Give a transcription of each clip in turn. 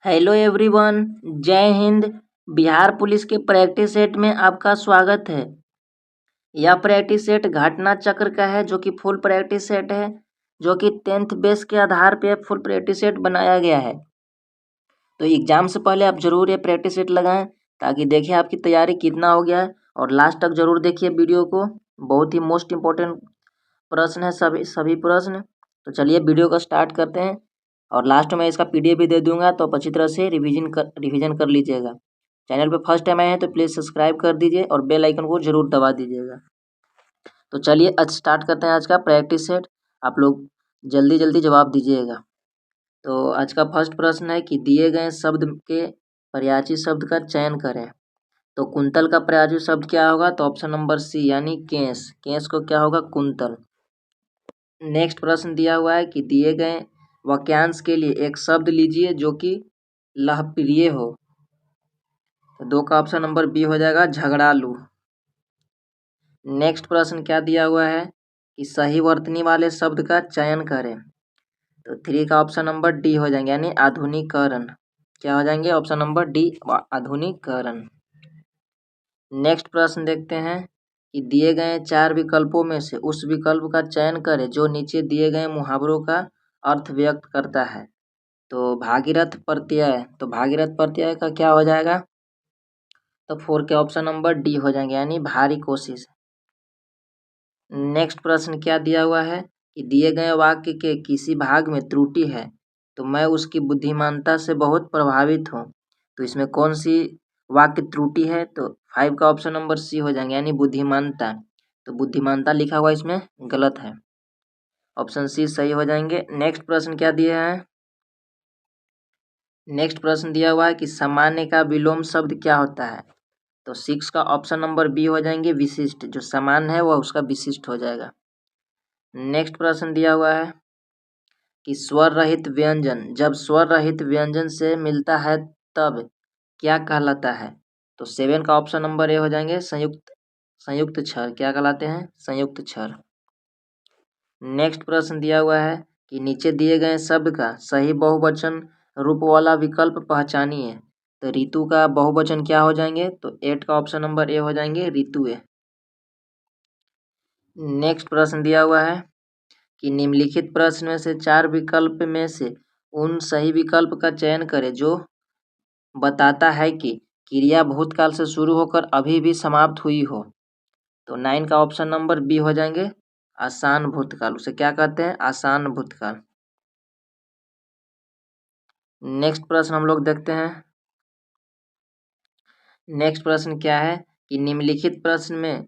Hello everyone, जय Hind. Bihar police के practice set में आपका स्वागत है। यह प्रैक्टिस सेट घटना चक्र का है जो कि फुल प्रैक्टिस सेट है, जो कि 10th बेस के आधार पे फुल प्रैक्टिस सेट बनाया गया है। तो एग्जाम से पहले आप जरूर ये प्रैक्टिस सेट लगाएं ताकि देखिए आपकी तैयारी कितना हो गया है, और लास्ट तक जरूर देखिए वीडियो को। बहुत ही मोस्ट इम्पोर्टेंट प्रश्न है सभी प्रश्न। तो चलिए वीडियो को स्टार्ट करते हैं, और लास्ट में इसका पीडीएफ भी दे दूंगा, तो आप अच्छी तरह से रिवीजन कर लीजिएगा। चैनल पे फर्स्ट टाइम आए हैं तो प्लीज़ सब्सक्राइब कर दीजिए और बेल आइकन को जरूर दबा दीजिएगा। तो चलिए आज स्टार्ट करते हैं आज का प्रैक्टिस सेट। आप लोग जल्दी जल्दी जवाब दीजिएगा। तो आज का फर्स्ट प्रश्न है कि दिए गए शब्द के पर्यायवाची शब्द का चयन करें। तो कुंतल का पर्यायवाची शब्द क्या होगा? तो ऑप्शन नंबर सी यानी केस। केस को क्या होगा? कुंतल। नेक्स्ट प्रश्न दिया हुआ है कि दिए गए वाक्यांश के लिए एक शब्द लीजिए जो कि लहप्रिय हो। तो 2 का ऑप्शन नंबर बी हो जाएगा झगड़ालू। नेक्स्ट प्रश्न क्या दिया हुआ है कि सही वर्तनी वाले शब्द का चयन करें। तो 3 का ऑप्शन नंबर डी हो जाएंगे यानी आधुनिकीकरण। क्या हो जाएंगे? ऑप्शन नंबर डी आधुनिकीकरण। नेक्स्ट प्रश्न देखते हैं कि दिए गए 4 विकल्पों में से उस विकल्प का चयन करें जो नीचे दिए गए मुहावरों का अर्थ व्यक्त करता है। तो भागीरथ प्रत्यय, तो भागीरथ प्रत्यय का क्या हो जाएगा? तो 4 के ऑप्शन नंबर डी हो जाएंगे यानी भारी कोशिश। नेक्स्ट प्रश्न क्या दिया हुआ है कि दिए गए वाक्य के किसी भाग में त्रुटि है तो मैं उसकी बुद्धिमानता से बहुत प्रभावित हूँ। तो इसमें कौन सी वाक्य त्रुटि है? तो 5 का ऑप्शन नंबर सी हो जाएंगे यानी बुद्धिमानता। तो बुद्धिमानता लिखा हुआ इसमें गलत है, ऑप्शन सी सही हो जाएंगे। नेक्स्ट प्रश्न क्या दिया है? नेक्स्ट प्रश्न दिया हुआ है कि सामान्य का विलोम शब्द क्या होता है। तो 6 का ऑप्शन नंबर बी हो जाएंगे विशिष्ट। जो सामान्य है वह उसका विशिष्ट हो जाएगा। नेक्स्ट प्रश्न दिया हुआ है कि स्वर रहित व्यंजन जब स्वर रहित व्यंजन से मिलता है तब क्या कहलाता है। तो 7 का ऑप्शन नंबर ए हो जाएंगे संयुक्त क्षर। क्या कहलाते हैं? संयुक्त क्षर। नेक्स्ट प्रश्न दिया हुआ है कि नीचे दिए गए शब्द का सही बहुवचन रूप वाला विकल्प पहचानिए। तो ऋतु का बहुवचन क्या हो जाएंगे? तो 8 का ऑप्शन नंबर ए हो जाएंगे ऋतुए। नेक्स्ट प्रश्न दिया हुआ है कि निम्नलिखित प्रश्न में से 4 विकल्प में से उन सही विकल्प का चयन करें जो बताता है कि क्रिया भूतकाल से शुरू होकर अभी भी समाप्त हुई हो। तो 9 का ऑप्शन नंबर बी हो जाएंगे आसान भूतकाल। उसे क्या कहते हैं? आसान भूतकाल। नेक्स्ट प्रश्न हम लोग देखते हैं। नेक्स्ट प्रश्न क्या है कि निम्नलिखित प्रश्न में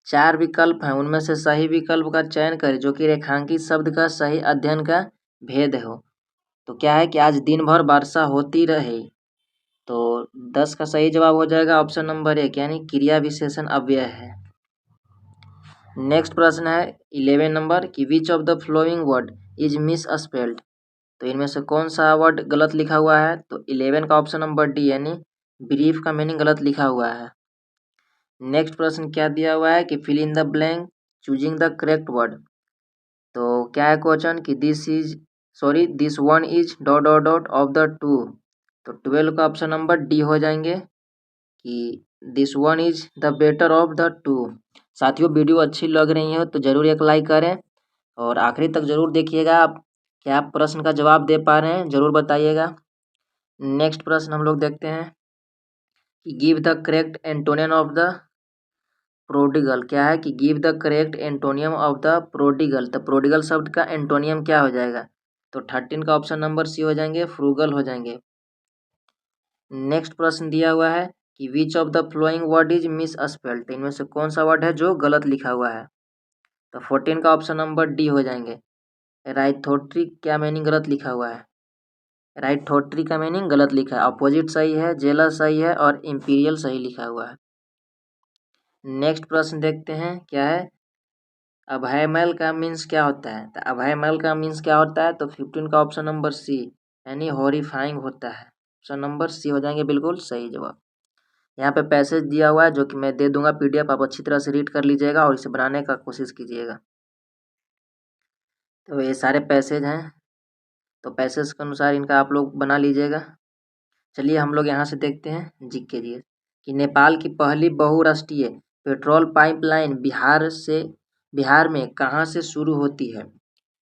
4 विकल्प हैं, उनमें से सही विकल्प का चयन करें जो कि रेखांकित शब्द का सही अध्ययन का भेद हो। तो क्या है कि आज दिन भर वर्षा होती रही। तो 10 का सही जवाब हो जाएगा ऑप्शन नंबर 1 यानी क्रिया विशेषण अव्यय है। नेक्स्ट प्रश्न है 11 नंबर कि which of the flowing word is miss spelled. तो इनमें से कौन सा वर्ड गलत लिखा हुआ है? तो 11 का ऑप्शन नंबर डी यानी ब्रीफ का मीनिंग गलत लिखा हुआ है। नेक्स्ट प्रश्न क्या दिया हुआ है कि fill in the blank choosing the correct word. तो क्या है क्वेश्चन कि this one is dot dot dot of the two. तो 12 का ऑप्शन नंबर डी हो जाएंगे कि this one is the better of the two. साथियों वीडियो अच्छी लग रही है तो जरूर एक लाइक करें, और आखिरी तक जरूर देखिएगा। आप क्या आप प्रश्न का जवाब दे पा रहे हैं जरूर बताइएगा। नेक्स्ट प्रश्न हम लोग देखते हैं कि give the correct antonym of the prodigal. क्या है कि give the correct antonym of the prodigal. तो प्रोडिगल शब्द का एंटोनियम क्या हो जाएगा? तो 13 का ऑप्शन नंबर सी हो जाएंगे फ्रूगल हो जाएंगे। नेक्स्ट प्रश्न दिया हुआ है कि which of the flowing word is miss spelled. इनमें से कौन सा वर्ड है जो गलत लिखा हुआ है? तो 14 का ऑप्शन नंबर डी हो जाएंगे राइथोट्री। क्या मीनिंग गलत लिखा हुआ है? राइथोट्री का मीनिंग गलत लिखा है। अपोजिट सही है, जेलस सही है, और इंपीरियल सही लिखा हुआ है। नेक्स्ट प्रश्न देखते हैं क्या है अभयमल का मीन्स क्या होता है। तो अभयमल का मीन्स क्या होता है? तो 15 का ऑप्शन नंबर सी यानी हॉरिफाइंग होता है। ऑप्शन नंबर सी हो जाएंगे बिल्कुल सही जवाब। यहाँ पे पैसेज दिया हुआ है जो कि मैं दे दूंगा पीडीएफ, आप अच्छी तरह से रीड कर लीजिएगा और इसे बनाने का कोशिश कीजिएगा। तो ये सारे पैसेज हैं, तो पैसेज के अनुसार इनका आप लोग बना लीजिएगा। चलिए हम लोग यहाँ से देखते हैं जीके जी कि नेपाल की पहली बहुराष्ट्रीय पेट्रोल पाइपलाइन बिहार में कहाँ से शुरू होती है।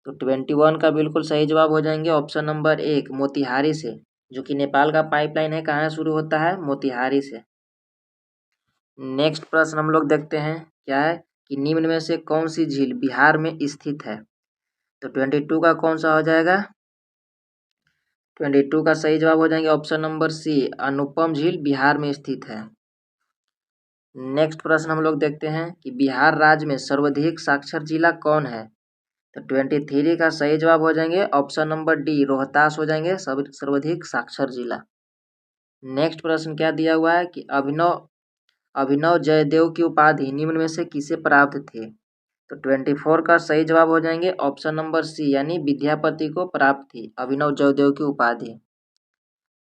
तो 21 का बिल्कुल सही जवाब हो जाएंगे ऑप्शन नंबर 1 मोतिहारी से, जो कि नेपाल का पाइपलाइन है कहाँ शुरू होता है, मोतिहारी से। नेक्स्ट प्रश्न हम लोग देखते हैं क्या है कि निम्न में से कौन सी झील बिहार में स्थित है। तो 22 का कौन सा हो जाएगा, 22 का सही जवाब हो जाएंगे ऑप्शन नंबर सी अनुपम झील बिहार में स्थित है। नेक्स्ट प्रश्न हम लोग देखते हैं कि बिहार राज्य में सर्वाधिक साक्षर जिला कौन है। तो 23 का सही जवाब हो जाएंगे ऑप्शन नंबर डी रोहतास हो जाएंगे सर्वाधिक साक्षर जिला। नेक्स्ट प्रश्न क्या दिया हुआ है कि अभिनव जयदेव की उपाधि निम्न में से किसे प्राप्त थी। तो 24 का सही जवाब हो जाएंगे ऑप्शन नंबर सी यानी विद्यापति को प्राप्त थी अभिनव जयदेव की उपाधि।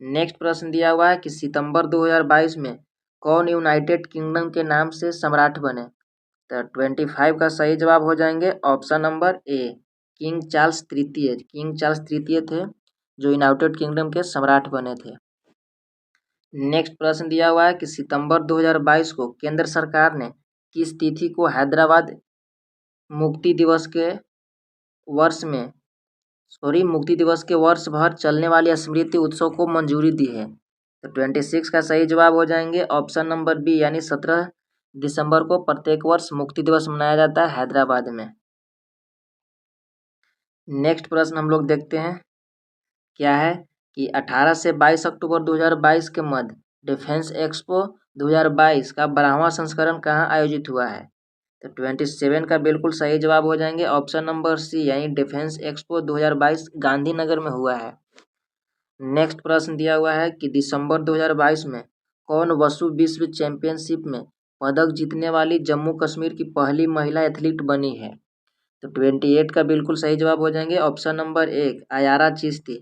नेक्स्ट प्रश्न दिया हुआ है कि सितंबर 2022 में कौन यूनाइटेड किंगडम के नाम से सम्राट बने। तो 25 का सही जवाब हो जाएंगे option number a king Charles तृतीय थे जो यूनाइटेड किंगडम के सम्राट बने थे। नेक्स्ट प्रश्न दिया हुआ है कि सितंबर 2022 को केंद्र सरकार ने किस तिथि को हैदराबाद मुक्ति दिवस के वर्ष भर चलने वाली स्मृति उत्सव को मंजूरी दी है। तो 26 का सही जवाब हो जाएंगे ऑप्शन नंबर बी यानी 17 दिसंबर को प्रत्येक वर्ष मुक्ति दिवस मनाया जाता है हैदराबाद में। नेक्स्ट प्रश्न हम लोग देखते हैं क्या है कि 18 से 22 अक्टूबर 2022 के मध्य डिफेंस एक्सपो 2022 का 12वां संस्करण कहाँ आयोजित हुआ है। तो 27 का बिल्कुल सही जवाब हो जाएंगे ऑप्शन नंबर सी यानी डिफेंस एक्सपो 2022 गांधीनगर में हुआ है। नेक्स्ट प्रश्न दिया हुआ है कि दिसंबर 2022 में कौन वसु विश्व चैंपियनशिप में पदक जीतने वाली जम्मू कश्मीर की पहली महिला एथलीट बनी है। तो 28 का बिल्कुल सही जवाब हो जाएंगे ऑप्शन नंबर 1 आयारा चिश्ती।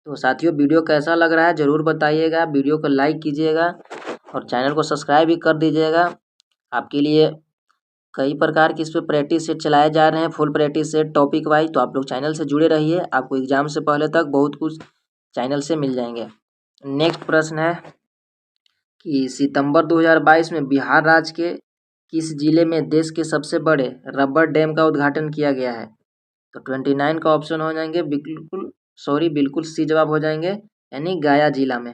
तो साथियों वीडियो कैसा लग रहा है ज़रूर बताइएगा, वीडियो को लाइक कीजिएगा और चैनल को सब्सक्राइब भी कर दीजिएगा। आपके लिए कई प्रकार के इस पर प्रैक्टिस सेट चलाए जा रहे हैं, full practice set topic wise, तो आप लोग चैनल से जुड़े रहिए, आपको एग्जाम से पहले तक बहुत कुछ चैनल से मिल जाएंगे। नेक्स्ट प्रश्न है कि सितंबर 2022 में बिहार राज्य के किस जिले में देश के सबसे बड़े रबर डैम का उद्घाटन किया गया है। तो 29 का ऑप्शन हो जाएंगे बिल्कुल सी जवाब हो जाएंगे यानी गया जिला में।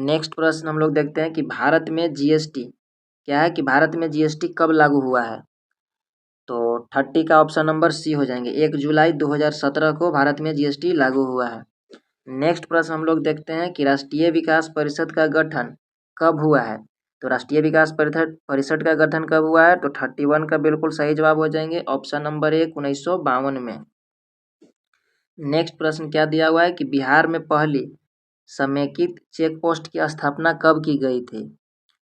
नेक्स्ट प्रश्न हम लोग देखते हैं कि भारत में जीएसटी क्या है कि भारत में जीएसटी कब लागू हुआ है। तो 30 का ऑप्शन नंबर सी हो जाएंगे 1 जुलाई 2017 को भारत में जीएसटी लागू हुआ है। नेक्स्ट प्रश्न हम लोग देखते हैं कि राष्ट्रीय विकास परिषद का गठन कब हुआ है। तो राष्ट्रीय विकास परिषद का गठन कब हुआ है। तो 31 का बिल्कुल सही जवाब हो जाएंगे ऑप्शन नंबर 1 1952 में। नेक्स्ट प्रश्न क्या दिया हुआ है कि बिहार में पहली समेकित चेक पोस्ट की स्थापना कब की गई थी।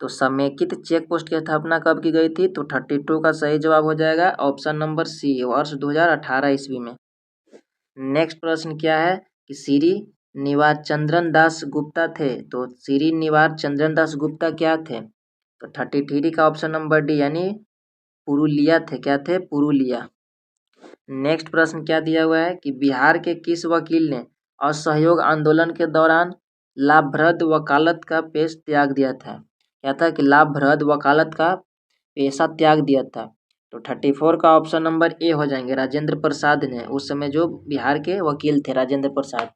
तो समेकित चेक पोस्ट की स्थापना कब की गई थी। तो 32 का सही जवाब हो जाएगा ऑप्शन नंबर सी वर्ष 2018 ईस्वी में। नेक्स्ट प्रश्न क्या है कि श्रीनिवास चंद्रन दास गुप्ता थे। तो श्रीनिवास चंद्रन दास गुप्ता क्या थे। तो 33 का ऑप्शन नंबर डी यानी पुरुलिया थे, क्या थे, पुरुलिया। नेक्स्ट प्रश्न क्या दिया हुआ है कि बिहार के किस वकील ने असहयोग आंदोलन के दौरान लाभप्रद वकालत का पेशा त्याग दिया था। क्या था कि लाभप्रद वकालत का पेशा त्याग दिया था। तो 34 का ऑप्शन नंबर ए हो जाएंगे राजेंद्र प्रसाद ने, उस समय जो बिहार के वकील थे राजेंद्र प्रसाद,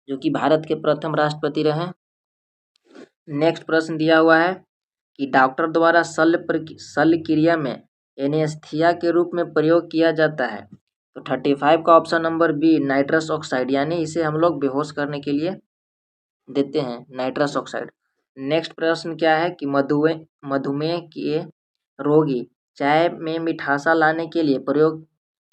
जो कि भारत के प्रथम राष्ट्रपति रहे। नेक्स्ट प्रश्न दिया हुआ है कि डॉक्टर द्वारा शल्य क्रिया में एनेस्थीसिया के रूप में प्रयोग किया जाता है। तो 35 का option number B nitrous oxide, यानी इसे हम लोग बेहोश करने के लिए देते हैं नाइट्रस ऑक्साइड। नेक्स्ट प्रश्न क्या है कि मधुमेह के रोगी चाय में मिठासा लाने के लिए प्रयोग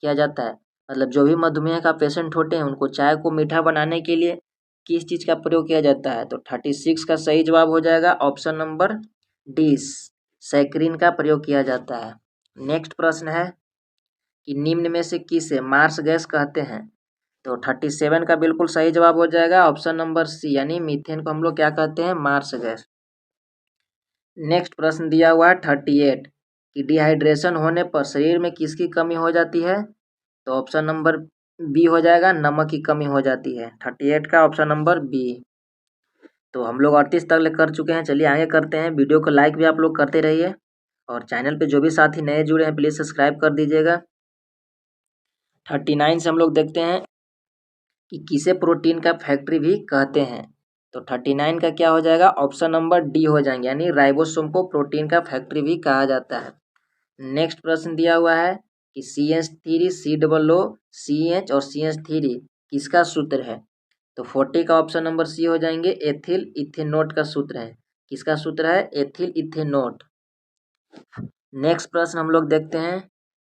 किया जाता है। मतलब जो भी मधुमेह का पेशेंट होते हैं उनको चाय को मीठा बनाने के लिए किस चीज़ का प्रयोग किया जाता है। तो 36 का सही जवाब हो जाएगा ऑप्शन नंबर डी सैकरीन का प्रयोग किया जाता है। नेक्स्ट प्रश्न है कि निम्न में से किसे मार्स गैस कहते हैं। तो 37 का बिल्कुल सही जवाब हो जाएगा ऑप्शन नंबर सी यानी मीथेन को हम लोग क्या कहते हैं, मार्स गैस। नेक्स्ट प्रश्न दिया हुआ है 38 कि डिहाइड्रेशन होने पर शरीर में किसकी कमी हो जाती है। तो ऑप्शन नंबर बी हो जाएगा नमक की कमी हो जाती है। 38 का ऑप्शन नंबर बी। तो हम लोग 38 तक कर चुके हैं। चलिए आगे करते हैं। वीडियो को लाइक भी आप लोग करते रहिए और चैनल पे जो भी साथी नए जुड़े हैं प्लीज़ सब्सक्राइब कर दीजिएगा। 39 से हम लोग देखते हैं कि किसे प्रोटीन का फैक्ट्री भी कहते हैं। तो 39 का क्या हो जाएगा, ऑप्शन नंबर डी हो जाएंगे, यानी राइबोसोम को प्रोटीन का फैक्ट्री भी कहा जाता है। नेक्स्ट प्रश्न दिया हुआ है कि CH3 COO CH और CH3 किसका सूत्र है। तो 40 का ऑप्शन नंबर सी हो जाएंगे, एथिल इथेनोट का सूत्र है। किसका सूत्र है, एथिल इथेनोट। नेक्स्ट प्रश्न हम लोग देखते हैं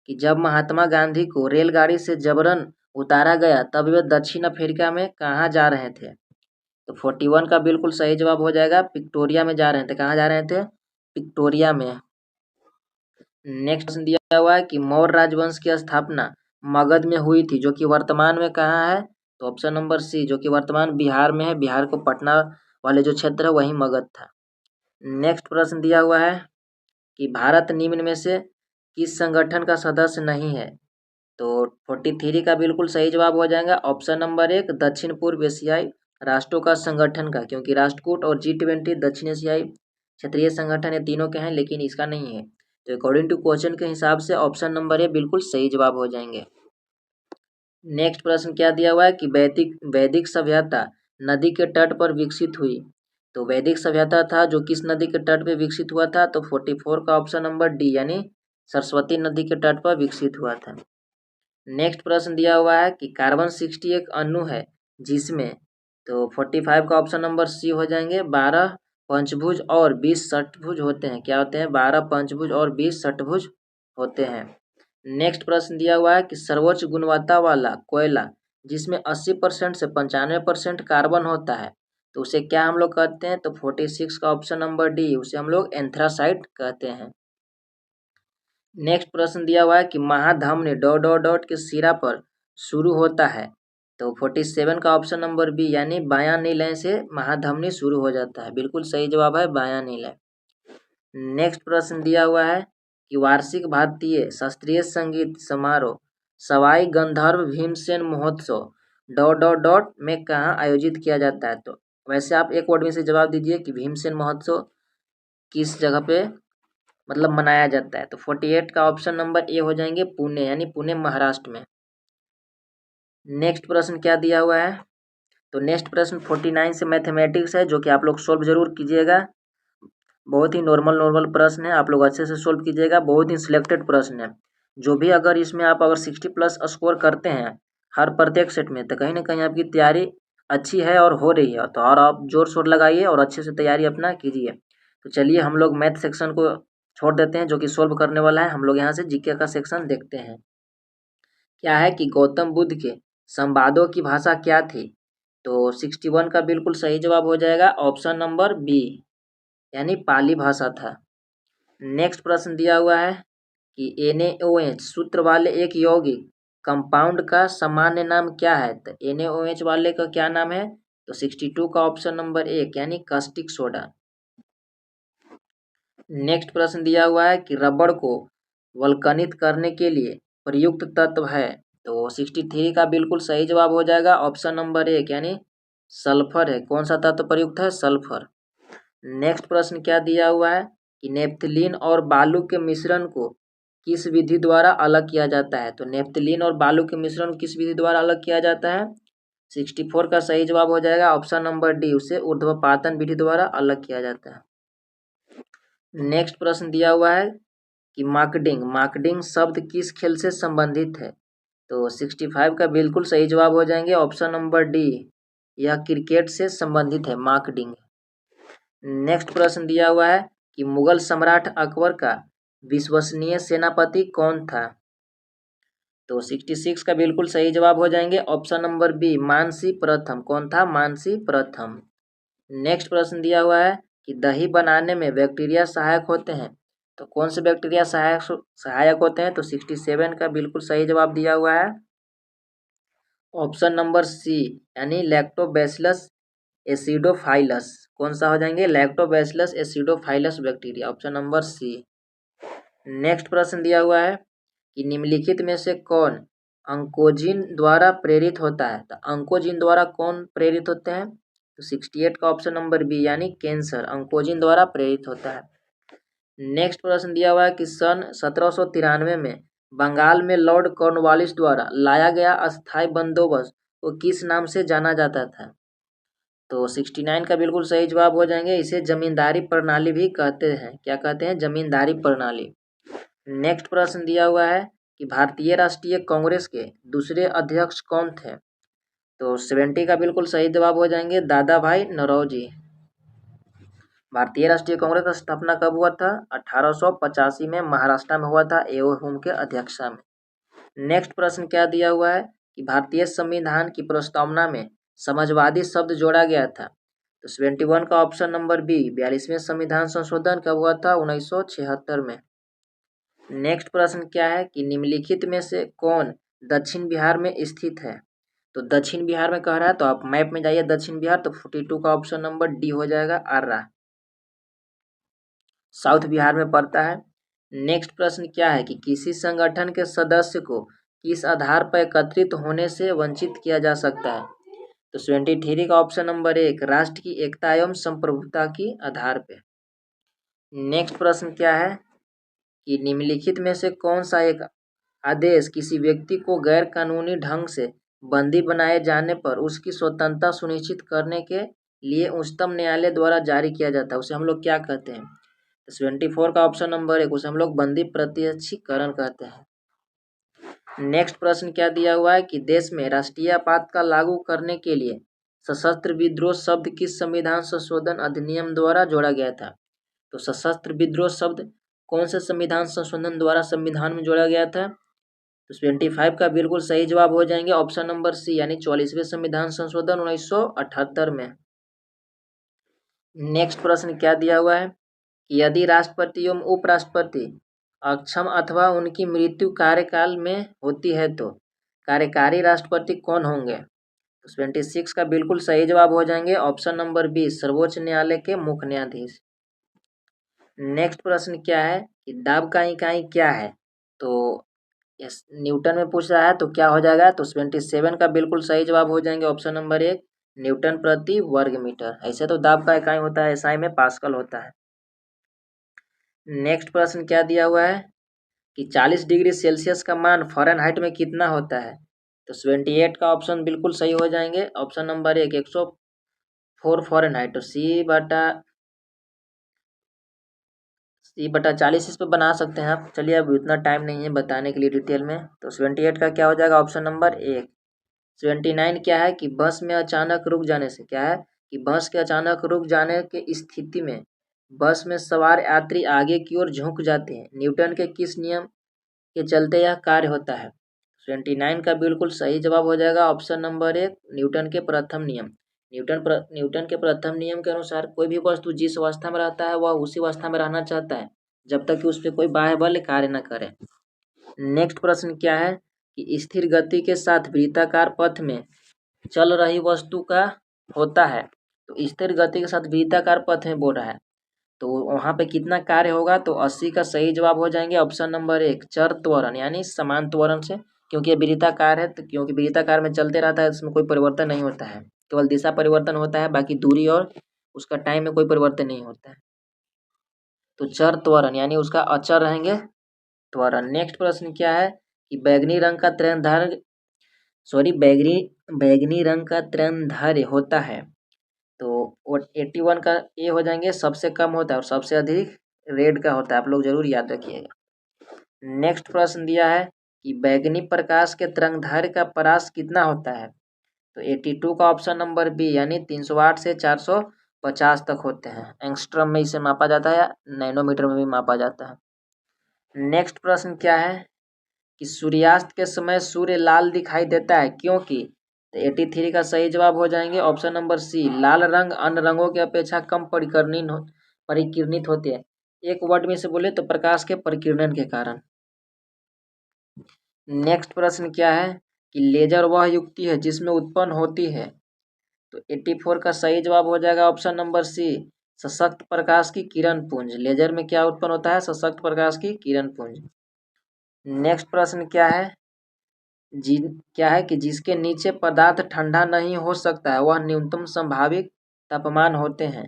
कि जब महात्मा गांधी को रेलगाड़ी से जबरन उतारा गया तब वे दक्षिण अफ्रीका में कहाँ जा रहे थे। तो 41 का बिल्कुल सही जवाब हो जाएगा, विक्टोरिया में जा रहे थे। कहाँ जा रहे थे, विक्टोरिया में। नेक्स्ट प्रश्न दिया हुआ है कि मौर्य राजवंश की स्थापना मगध में हुई थी, जो कि वर्तमान में कहाँ है। तो ऑप्शन नंबर सी, जो कि वर्तमान बिहार में है। बिहार को पटना वाले जो क्षेत्र है वही मगध था। नेक्स्ट प्रश्न दिया हुआ है कि भारत निम्न में से किस संगठन का सदस्य नहीं है। तो 43 का बिल्कुल सही जवाब हो जाएगा, ऑप्शन नंबर 1 दक्षिण पूर्व एशियाई राष्ट्रों का संगठन का, क्योंकि राष्ट्रकूट और G20 दक्षिण एशियाई क्षेत्रीय संगठन ये तीनों के हैं, लेकिन इसका नहीं है। तो अकॉर्डिंग टू क्वेश्चन के हिसाब से ऑप्शन नंबर ए बिल्कुल सही जवाब हो जाएंगे। नेक्स्ट प्रश्न क्या दिया हुआ है कि वैदिक सभ्यता नदी के तट पर विकसित हुई। तो वैदिक सभ्यता था जो किस नदी के तट पर विकसित हुआ था। तो 44 का ऑप्शन नंबर डी, यानी सरस्वती नदी के तट पर विकसित हुआ था। नेक्स्ट प्रश्न दिया हुआ है कि कार्बन 60 एक अणु है जिसमें, तो 45 का ऑप्शन नंबर सी हो जाएंगे, 12 पंचभुज और 20 षटभुज होते हैं। क्या होते हैं, 12 पंचभुज और 20 षटभुज होते हैं। नेक्स्ट प्रश्न दिया हुआ है कि सर्वोच्च गुणवत्ता वाला कोयला जिसमें 80% से 95% कार्बन होता है, तो उसे क्या हम लोग कहते हैं। तो 46 का ऑप्शन नंबर डी, उसे हम लोग एंथ्रासाइट कहते हैं। नेक्स्ट प्रश्न दिया हुआ है कि महाधमनी डॉट के सिरा पर शुरू होता है। तो 47 का ऑप्शन नंबर बी, यानी बायां निलय से महाधमनी शुरू हो जाता है। बिल्कुल सही जवाब है बायां निलय। नेक्स्ट प्रश्न दिया हुआ है कि वार्षिक भारतीय शास्त्रीय संगीत समारोह सवाई गंधर्व भीमसेन महोत्सव डॉट में कहाँ आयोजित किया जाता है। तो वैसे आप एक वर्ड में से जवाब दीजिए कि भीमसेन महोत्सव किस जगह पे मतलब मनाया जाता है। तो 48 का ऑप्शन नंबर ए हो जाएंगे, पुणे, यानी पुणे महाराष्ट्र में। नेक्स्ट प्रश्न क्या दिया हुआ है। तो नेक्स्ट प्रश्न 49 से मैथमेटिक्स है, जो कि आप लोग सोल्व जरूर कीजिएगा। बहुत ही नॉर्मल प्रश्न है, आप लोग अच्छे से सोल्व कीजिएगा। बहुत ही सिलेक्टेड प्रश्न है, जो भी अगर इसमें आप अगर 60+ स्कोर करते हैं हर प्रत्येक सेट में, तो कहीं ना कहीं आपकी तैयारी अच्छी है और हो रही है। तो और आप जोर शोर लगाइए और अच्छे से तैयारी अपना कीजिए। तो चलिए हम लोग मैथ सेक्शन को छोड़ देते हैं, जो कि सोल्व करने वाला है। हम लोग यहाँ से जीके का सेक्शन देखते हैं। क्या है कि गौतम बुद्ध के संवादों की भाषा क्या थी। तो 61 का बिल्कुल सही जवाब हो जाएगा, ऑप्शन नंबर बी, यानी पाली भाषा था। नेक्स्ट प्रश्न दिया हुआ है कि NaOH सूत्र वाले एक यौगिक कंपाउंड का सामान्य नाम क्या है। तो NaOH वाले का क्या नाम है। तो 62 का ऑप्शन नंबर 1, यानी कास्टिक सोडा। नेक्स्ट प्रश्न दिया हुआ है कि रबड़ को वल्कनित करने के लिए प्रयुक्त तत्व है। तो 63 का बिल्कुल सही जवाब हो जाएगा, ऑप्शन नंबर 1, यानी सल्फर है। कौन सा तत्व प्रयुक्त है, सल्फर। नेक्स्ट प्रश्न क्या दिया हुआ है कि नेफ्थलीन और बालू के मिश्रण को किस विधि द्वारा अलग किया जाता है। तो नेफ्थलीन और बालू के मिश्रण को किस विधि द्वारा अलग किया जाता है। 64 का सही जवाब हो जाएगा, ऑप्शन नंबर डी, उसे ऊर्ध्वपातन विधि द्वारा अलग किया जाता है। नेक्स्ट प्रश्न दिया हुआ है कि मार्केडिंग शब्द किस खेल से संबंधित है। तो 65 का बिल्कुल सही जवाब हो जाएंगे, ऑप्शन नंबर डी, यह क्रिकेट से संबंधित है मार्केडिंग। नेक्स्ट प्रश्न दिया हुआ है कि मुगल सम्राट अकबर का विश्वसनीय सेनापति कौन था। तो 66 का बिल्कुल सही जवाब हो जाएंगे, ऑप्शन नंबर बी, मानसी प्रथम। कौन था, मानसी प्रथम। नेक्स्ट प्रश्न दिया हुआ है कि दही बनाने में बैक्टीरिया सहायक होते हैं। तो कौन से बैक्टीरिया सहायक होते हैं। तो 67 का बिल्कुल सही जवाब दिया हुआ है, ऑप्शन नंबर सी, यानी लैक्टोबैसिलस एसिडोफाइलस। कौन सा हो जाएंगे, lactobacillus acidophilus bacteria, option number C. Next प्रश्न दिया हुआ है कि निम्नलिखित में से कौन अंकोजीन द्वारा प्रेरित होता है। तो अंकोजीन द्वारा कौन प्रेरित होते हैं। तो 68 का ऑप्शन नंबर बी यानी कैंसर ऑन्कोजिन द्वारा प्रेरित होता है। नेक्स्ट प्रश्न दिया हुआ है कि सन 1793 में बंगाल में लॉर्ड कॉर्नवालिस द्वारा लाया गया अस्थायी बंदोबस्त को किस नाम से जाना जाता था। तो 69 का बिल्कुल सही जवाब हो जाएंगे, इसे जमींदारी प्रणाली भी कहते हैं। क्या कहते हैं? जमींदारी प्रणाली। नेक्स्ट प्रश्न दिया हुआ है कि भारतीय राष्ट्रीय कांग्रेस के दूसरे अध्यक्ष कौन थे। तो 70 का बिल्कुल सही जवाब हो जाएंगे दादा भाई नौरोजी। भारतीय राष्ट्रीय कांग्रेस का स्थापना कब हुआ था? 1885 में महाराष्ट्र में हुआ था, एओ हुम के अध्यक्षता में। नेक्स्ट प्रश्न क्या दिया हुआ है कि भारतीय संविधान की प्रस्तावना में समाजवादी शब्द जोड़ा गया था। तो 71 का ऑप्शन नंबर बी 42वें संविधान संशोधन कब हुआ था? 1976 में। नेक्स्ट प्रश्न क्या है कि निम्नलिखित में से कौन दक्षिण बिहार में स्थित है। तो दक्षिण बिहार में कह रहा है, तो आप मैप में जाइए दक्षिण बिहार, तो 42 का ऑप्शन नंबर डी हो जाएगा आर्रा, साउथ बिहार में पड़ता है। नेक्स्ट प्रश्न क्या है कि किसी संगठन के सदस्य को किस आधार पर एकत्रित होने से वंचित किया जा सकता है। तो 73 का ऑप्शन नंबर एक राष्ट्र की एकता एवं संप्रभुता की आधार पे। नेक्स्ट प्रश्न क्या है कि निम्नलिखित में से कौन सा एक आदेश किसी व्यक्ति को गैर कानूनी ढंग से बंदी बनाए जाने पर उसकी स्वतंत्रता सुनिश्चित करने के लिए उच्चतम न्यायालय द्वारा जारी किया जाता है, उसे हम लोग क्या कहते हैं। 74 का ऑप्शन नंबर एक, उसे हम लोग बंदी प्रत्यक्षीकरण कहते हैं। नेक्स्ट प्रश्न क्या दिया हुआ है कि देश में राष्ट्रीय आपातकाल लागू करने के लिए सशस्त्र विद्रोह शब्द किस संविधान संशोधन अधिनियम द्वारा जोड़ा गया था। तो सशस्त्र विद्रोह शब्द कौन से संविधान संशोधन द्वारा संविधान में जोड़ा गया था। तो 75 का बिल्कुल सही जवाब हो जाएंगे ऑप्शन नंबर सी यानी 44वें संविधान संशोधन 1978 में। नेक्स्ट प्रश्न क्या दिया हुआ है कि यदि राष्ट्रपति एवं उपराष्ट्रपति अक्षम अथवा उनकी मृत्यु कार्यकाल में होती है तो कार्यकारी राष्ट्रपति कौन होंगे। तो 76 का बिल्कुल सही जवाब हो जाएंगे ऑप्शन नंबर बी सर्वोच्च न्यायालय के मुख्य न्यायाधीश। नेक्स्ट प्रश्न क्या है कि दाब का इकाई क्या है। तो यस न्यूटन में पूछ रहा है, तो क्या हो जाएगा। तो 77 का बिल्कुल सही जवाब हो जाएंगे ऑप्शन नंबर एक न्यूटन प्रति वर्ग मीटर। ऐसे तो दाब का इकाई होता है एसआई में पास्कल होता है। नेक्स्ट प्रश्न क्या दिया हुआ है कि 40 डिग्री सेल्सियस का मान फ़ारेनहाइट में कितना होता है। तो 78 का ऑप्शन बिल्कुल सही हो जाएंगे ऑप्शन नंबर एक 104 फ़ारेनहाइट। तो C/40 इस पे बना सकते हैं आप। चलिए अब इतना टाइम नहीं है बताने के लिए डिटेल में। तो 78 का क्या हो जाएगा ऑप्शन नंबर एक। 79 क्या है कि बस में अचानक रुक जाने से, क्या है कि बस के अचानक रुक जाने के स्थिति में बस में सवार यात्री आगे की ओर झुक जाते हैं, न्यूटन के किस नियम के चलते यह कार्य होता है। 29 का बिल्कुल सही जवाब हो जाएगा ऑप्शन नंबर एक न्यूटन के प्रथम नियम। न्यूटन के प्रथम नियम के अनुसार कोई भी वस्तु जिस अवस्था में रहता है वह उसी अवस्था में रहना चाहता है जब तक कि उस पर कोई बाह्य बल कार्य न करे। नेक्स्ट प्रश्न क्या है कि स्थिर गति के साथ वृत्ताकार पथ में चल रही वस्तु का होता है। तो स्थिर गति के साथ वृत्ताकार पथ में बोल रहा है, तो वहाँ पे कितना कार्य होगा। तो 80 का सही जवाब हो जाएंगे ऑप्शन नंबर एक चर त्वरण यानी समान त्वरण से, क्योंकि ये वृत्ताकार है तो क्योंकि वृत्ताकार में चलते रहता है इसमें कोई परिवर्तन नहीं होता है, केवल दिशा परिवर्तन होता है, बाकी दूरी और उसका टाइम में कोई परिवर्तन नहीं होता है। तो चर त्वरण यानी उसका अचर रहेंगे त्वरण। नेक्स्ट प्रश्न क्या है कि बैगनी रंग का बैगनी रंग का त्रिनधार्य होता है। तो 81 का ए हो जाएंगे सबसे कम होता है और सबसे अधिक रेड का होता है, आप लोग जरूर याद रखिएगा। नेक्स्ट प्रश्न दिया है कि बैगनी प्रकाश के तरंगदैर्घ्य का परास कितना होता है। तो 82 का ऑप्शन नंबर बी यानी 308 से 450 तक होते हैं। एंगस्ट्रम में इसे मापा जाता है या नैनोमीटर में भी मापा जाता है। नेक्स्ट प्रश्न क्या है कि सूर्यास्त के समय सूर्य लाल दिखाई देता है क्योंकि। तो 83 का सही जवाब हो जाएंगे ऑप्शन नंबर सी लाल रंग अन्य रंगों की अपेक्षा कम परिकिरणित होते हैं। एक वर्ड में से बोले तो प्रकाश के परिकिरण के कारण। नेक्स्ट प्रश्न क्या है कि लेजर वह युक्ति है जिसमें उत्पन्न होती है। तो 84 का सही जवाब हो जाएगा ऑप्शन नंबर सी सशक्त प्रकाश की किरण पुंज। लेजर में क्या उत्पन्न होता है, सशक्त प्रकाश की किरण पुंज। नेक्स्ट प्रश्न क्या है कि जिसके नीचे पदार्थ ठंडा नहीं हो सकता है वह न्यूनतम संभावित तापमान होते हैं,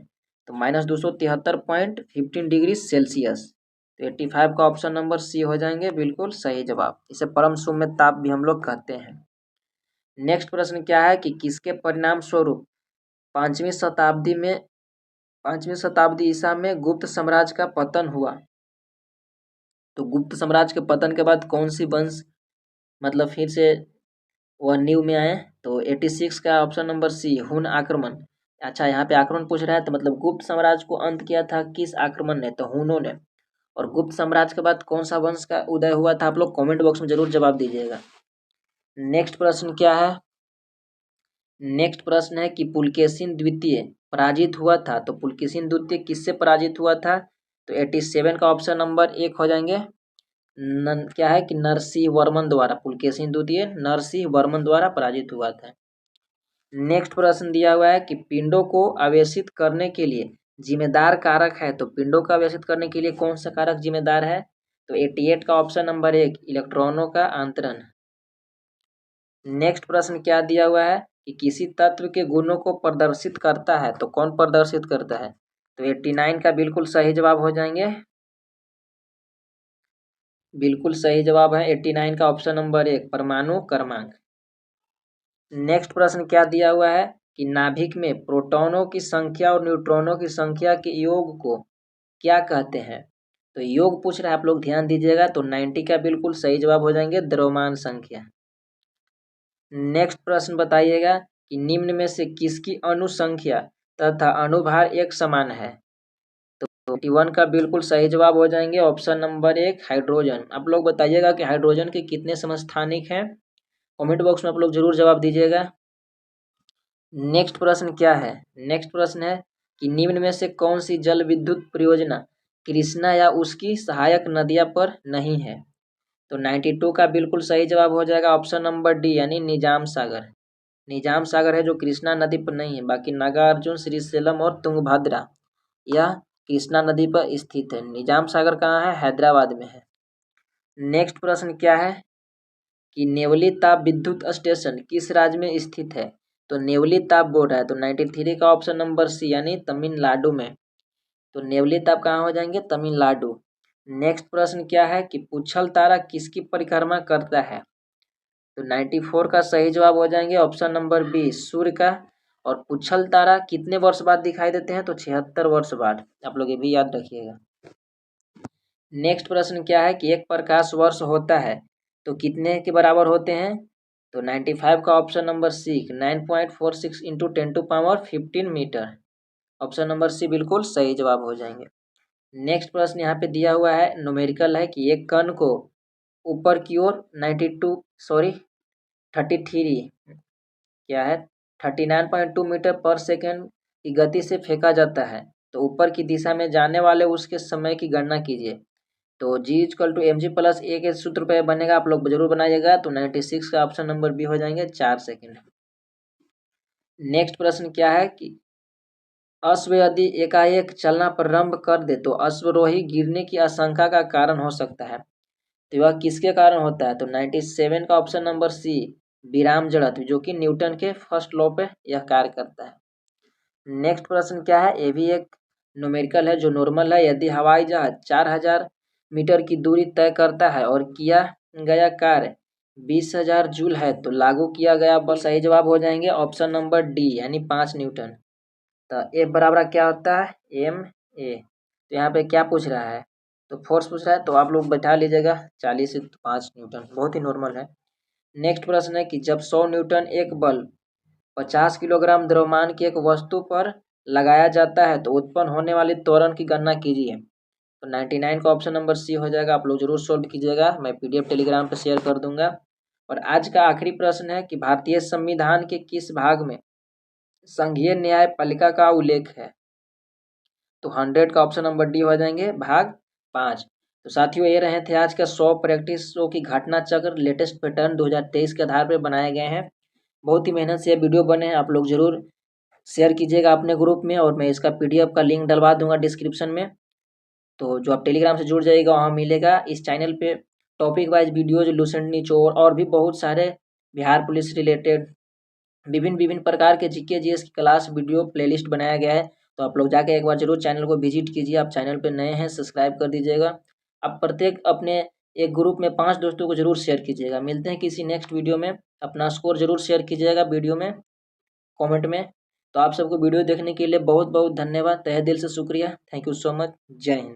तो -273.15 डिग्री सेल्सियस। तो 85 का ऑप्शन नंबर सी हो जाएंगे बिल्कुल सही जवाब। इसे परम शून्य ताप भी हम लोग कहते हैं। नेक्स्ट प्रश्न क्या है कि किसके परिणाम स्वरूप पांचवी शताब्दी ईसा में गुप्त साम्राज्य का पतन हुआ। तो गुप्त साम्राज्य के पतन के बाद कौन सी वंश मतलब फिर से वह न्यू में आए, तो 86 का ऑप्शन नंबर सी हुन आक्रमण। अच्छा, यहाँ पे आक्रमण पूछ रहा है, तो मतलब गुप्त साम्राज्य को अंत किया था किस आक्रमण ने, तो हुनों ने। और गुप्त साम्राज्य के बाद कौन सा वंश का उदय हुआ था, आप लोग कमेंट बॉक्स में जरूर जवाब दीजिएगा। नेक्स्ट प्रश्न क्या है, नेक्स्ट प्रश्न है कि पुलकेशिन द्वितीय पराजित हुआ था। तो पुलकेशिन द्वितीय किससे पराजित हुआ था, तो 87 का ऑप्शन नंबर 1 हो जाएंगे। क्या है कि नरसिंह वर्मन द्वारा, पुलकेशिन द्वितीय नरसिंह वर्मन द्वारा पराजित हुआ था। नेक्स्ट प्रश्न दिया हुआ है कि पिंडों को आवेशित करने के लिए जिम्मेदार कारक है। तो पिंडों को आवेशित करने के लिए कौन सा कारक जिम्मेदार है, तो 88 का ऑप्शन नंबर 1 इलेक्ट्रॉनों का आंतरण। नेक्स्ट प्रश्न क्या दिया हुआ है कि किसी तत्व के गुणों को प्रदर्शित करता है। तो कौन प्रदर्शित करता है, तो 89 का बिल्कुल सही जवाब हो जाएंगे। बिल्कुल सही जवाब है 89 का ऑप्शन नंबर 1 परमाणु क्रमांक। नेक्स्ट प्रश्न क्या दिया हुआ है कि नाभिक में प्रोटॉनों की संख्या और न्यूट्रॉनों की संख्या के योग को क्या कहते हैं। तो योग पूछ रहा है, आप लोग ध्यान दीजिएगा। तो 90 का बिल्कुल सही जवाब हो जाएंगे द्रव्यमान संख्या। नेक्स्ट प्रश्न बताइएगा कि निम्न में से किसकी अणु संख्या तथा अणुभार एक समान है। तो 81 का बिल्कुल सही जवाब हो जाएंगे ऑप्शन नंबर 1 हाइड्रोजन। आप लोग बताइएगा कि हाइड्रोजन के कितने समस्थानिक हैं, कमेंट बॉक्स में आप लोग जरूर जवाब दीजिएगा। नेक्स्ट प्रश्न क्या है, नेक्स्ट प्रश्न है कि निम्न में से कौन सी जल विद्युत परियोजना कृष्णा या उसकी सहायक नदियां पर नहीं है। तो 92 का बिल्कुल सही जवाब हो जाएगा ऑप्शन नंबर डी यानी निजाम सागर। निजाम सागर है जो कृष्णा नदी पर नहीं है, बाकी नागार्जुन, श्रीशैलम और तुंगभद्रा यह कृष्णा नदी पर स्थित है। निजाम सागर कहाँ है, हैदराबाद में है। नेक्स्ट प्रश्न क्या है कि नेवली ताप विद्युत स्टेशन किस राज्य में स्थित है। तो नेवली ताप बोर्ड है, तो 93 का ऑप्शन नंबर सी यानी तमिलनाडु में। तो नेवली ताप कहाँ हो जाएंगे, तमिलनाडु। नेक्स्ट प्रश्न क्या है कि पुच्छल तारा किसकी परिक्रमा करता है। तो 94 का सही जवाब हो जाएंगे ऑप्शन नंबर बी सूर्य का। और पुच्छल तारा कितने वर्ष बाद दिखाई देते हैं, तो 76 वर्ष बाद। आप लोग ये भी याद रखिएगा। नेक्स्ट प्रश्न क्या है कि एक प्रकाश वर्ष होता है तो कितने के बराबर होते हैं। तो 95 का option number C 9.46 into 10⁻15 metre. Option number C बिल्कुल सही जवाब हो जाएंगे। नेक्स्ट प्रश्न यहाँ पे दिया हुआ है, न्यूमेरिकल है कि एक कण को ऊपर की ओर 33 क्या है 39.2 मीटर पर सेकेंड की गति से फेंका जाता है। तो ऊपर की दिशा में जाने वाले उसके समय की गणना कीजिए। तो G=mg+a के सूत्र पे बनेगा, आप लोग जरूर बनाइएगा। तो 96 का ऑप्शन नंबर बी हो जाएंगे 4 सेकेंड। नेक्स्ट प्रश्न क्या है कि अश्व यदि एकाएक चलना प्रारंभ कर दे तो अश्वरोही गिरने की आशंका का कारण हो सकता है। तो यह किसके कारण होता है, तो 97 का ऑप्शन नंबर सी विराम जड़त्व, जो कि न्यूटन के फर्स्ट लॉ पे यह कार्य करता है। नेक्स्ट प्रश्न क्या है, ये भी एक न्यूमेरिकल है जो नॉर्मल है। यदि हवाई जहाज 4000 मीटर की दूरी तय करता है और किया गया कार्य 20,000 जूल है तो लागू किया गया बल सही जवाब हो जाएंगे ऑप्शन नंबर डी यानी 5 न्यूटन। तो ए बराबर क्या होता है एम ए। तो यहाँ पे क्या पूछ रहा है, तो फोर्स पूछ रहा है, तो आप लोग बैठा लीजिएगा 40 से 5 न्यूटन, बहुत ही नॉर्मल है। नेक्स्ट प्रश्न है कि जब 100 न्यूटन एक बल 50 किलोग्राम द्रव्यमान की एक वस्तु पर लगाया जाता है तो उत्पन्न होने वाली त्वरण की गणना कीजिए। तो 99 का ऑप्शन नंबर सी हो जाएगा। आप लोग जरूर सोल्व कीजिएगा, मैं PDF टेलीग्राम पे शेयर कर दूंगा। और आज का आखिरी प्रश्न है कि भारतीय संविधान के किस भाग में संघीय न्यायपालिका का उल्लेख है। तो 100 का ऑप्शन नंबर डी हो जाएंगे भाग 5। तो साथियों ये रहे थे आज का 100 प्रैक्टिसों की घटना चक्र लेटेस्ट पैटर्न 2023 के आधार पर बनाए गए हैं। बहुत ही मेहनत से ये वीडियो बने हैं, आप लोग जरूर शेयर कीजिएगा अपने ग्रुप में। और मैं इसका PDF का लिंक डलवा दूंगा डिस्क्रिप्शन में। तो जो आप टेलीग्राम से जुड़ जाइएगा वहाँ मिलेगा। इस चैनल पे टॉपिक वाइज वीडियोज लुसेंट निचोड़ और भी बहुत सारे बिहार पुलिस रिलेटेड विभिन्न विभिन्न प्रकार के जीके जीएस की क्लास वीडियो प्लेलिस्ट बनाया गया है। तो आप लोग जाके एक बार जरूर चैनल को विजिट कीजिए। आप चैनल पे नए हैं सब्सक्राइब कर दीजिएगा। आप प्रत्येक अपने एक ग्रुप में 5 दोस्तों को जरूर शेयर कीजिएगा। मिलते हैं किसी नेक्स्ट वीडियो में। अपना स्कोर जरूर शेयर कीजिएगा वीडियो में, कमेंट में। तो आप सबको वीडियो देखने के लिए बहुत बहुत धन्यवाद, तहे दिल से शुक्रिया। Thank you so much. जय हिंद।